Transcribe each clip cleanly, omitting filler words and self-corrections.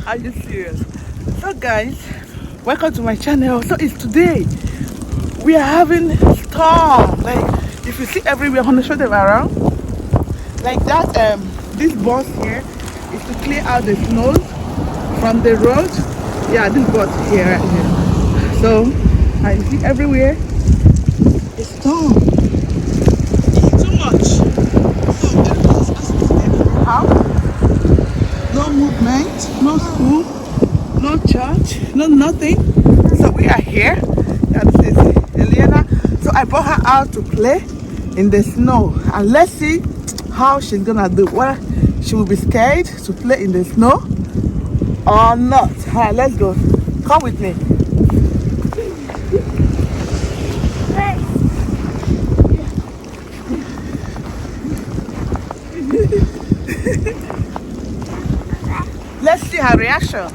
Are you serious? So guys, welcome to my channel. So it's today. We are having storm. Like if you see everywhere, I'm gonna show them around. Like that, this bus here is to clear out the snow from the road. Yeah, this bus here, right here. So I see everywhere. It's storm. It's too much. How? No movement, no school, no church, no nothing. So we are here. Yeah, this is Eliana. So I brought her out to play in the snow, and let's see how she's gonna do. Whether she will be scared to play in the snow or not. Alright, let's go. Come with me. Let's see her reaction.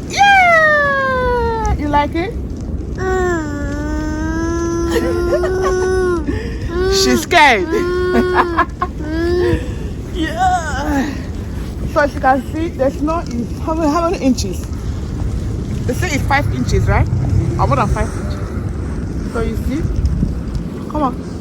Yeah! You like it? She's scared. Yeah. So as you can see, the snow is how many inches? They say it's 5 inches, right? Or more than 5 inches. So you see? Come on.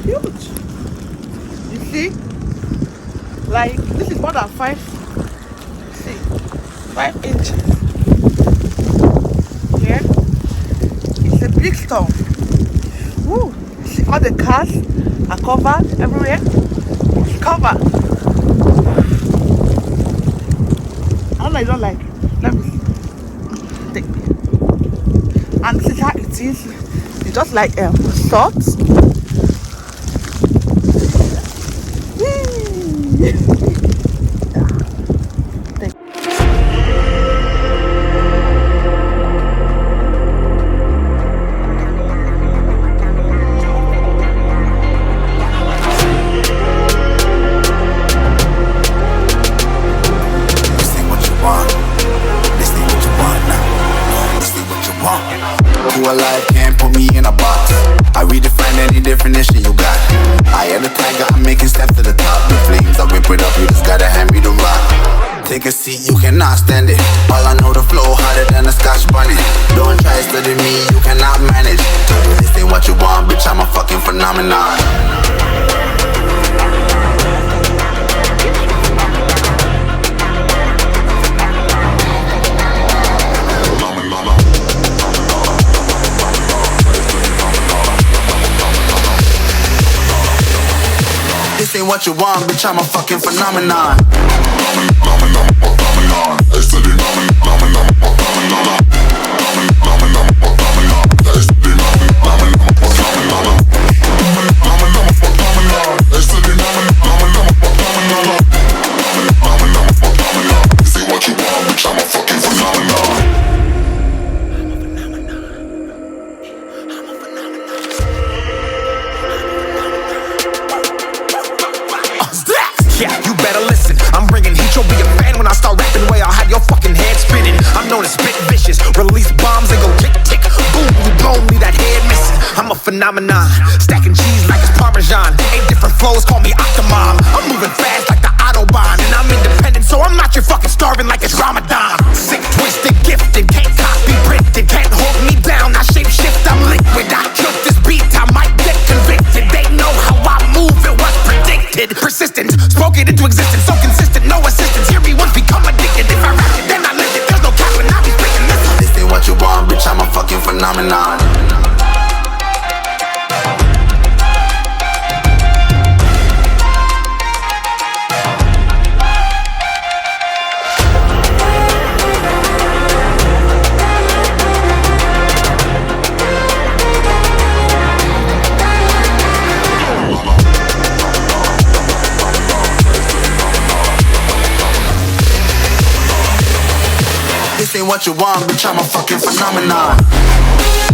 Huge. You see? Like this is more than 5. See, 5 inches. Yeah. It's a big storm. Woo. You see all the cars are covered everywhere. It's covered. I don't like it. Let me take it. And this is how it is. It's just like salt. Who alive can't put me in a box. I redefine any definition you got. I am the tiger, I'm making steps to the top. The flames, I whip it up, you just gotta hand me the rock. Take a seat, you cannot stand it. All I know, the flow harder than a scotch bunny. Don't try studying me, you cannot manage. This ain't what you want, bitch, I'm a fucking phenomenon. This ain't what you want, bitch, I'm a fucking phenomenon. Yeah, you better listen. I'm bringing heat, you'll be a fan when I start rapping. Way I'll have your fucking head spinning. I'm known as spit vicious, release bombs and go tick tick. Boom, you blow me, that head missing. I'm a phenomenon, stacking cheese like it's Parmesan. 8 different flows, call me Octomom. I'm moving fast like the Autobahn, and I'm independent, so I'm not your fucking starving like it's Ramadan. Sick, twisted, gifted, can't copy, printed, can't hold me down. I shape shift, I'm liquid. I killed this beat, I might get convicted. They know how I move, it was predicted. Persistent, spoke it into existence, so consistent, no assistance. Hear me once, become addicted. If I rap it, then I live it. There's no cap when I be speaking this. This ain't what you want, bitch, I'm a fucking phenomenon. ain't what you want, bitch, I'm a fucking phenomenon.